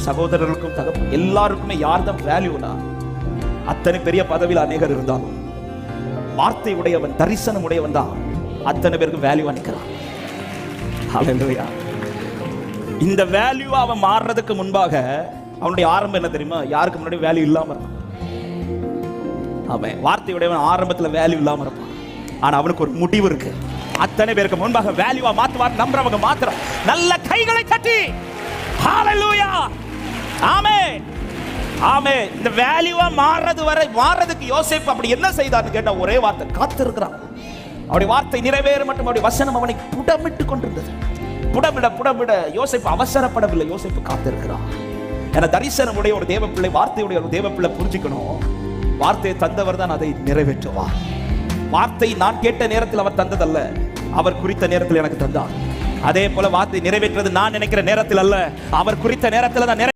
சகோதரர்களுக்கும் எல்லாருக்குமே யார் தான் வேல்யூனா, அத்தனை பெரிய பதவியில் அநேகர் இருந்தாலும் வார்த்தை உடையவன், தரிசனம் உடையவன் தான் அத்தனை பேருக்கு வேல்யூவா நிற்கிறான். ஹல்லேலூயா. இந்த வேல்யூ அவன் மாறுறதுக்கு முன்பாக அவனுடைய ஆரம்பம் என்ன தெரியுமா? யாருக்கு முன்னாடி வேல்யூ இல்லாம இருப்பான். அவன் வார்த்தையுடையவன் ஆரம்பத்தில் வேல்யூ இல்லாம இருப்பான். ஆனா அவனுக்கு ஒரு முடிவு இருக்கு. அத்தனை பேருக்கு முன்பாக வேல்யூவா மாத்துவார். நம்புறவங்க மாத்திரம் நல்ல கைகளை தட்டி ஹல்லேலூயா. ஆமென், ஆமென். இந்த வேல்யூவா மாறுறதுக்கு யோசேப்பு அப்படி என்ன செய்தார்னு கேட்டா ஒரே வார்த்தை, காத்திருக்கிறான். அவருடைய வார்த்தை நிறைவேற மட்டும் அவருடைய வசனம் அவனை புடமிட்டு கொண்டிருந்தது. புடமிட யோசேப்பு அவசரப்படவில்லை. யோசேப்பு காத்திருக்கிறான். என தரிசனமுடைய ஒரு தேவ பிள்ளை, வார்த்தையுடைய ஒரு தேவ பிள்ளை புரிஞ்சுக்கணும். வார்த்தையை தந்தவர் தான் அதை நிறைவேற்றுவார். வார்த்தை நான் கேட்ட நேரத்தில் அவர் தந்ததல்ல, அவர் குறித்த நேரத்தில் எனக்கு தந்தார். அதே போல வார்த்தை நிறைவேற்றது நான் நினைக்கிற நேரத்தில் அல்ல, அவர் குறித்த நேரத்தில் தான்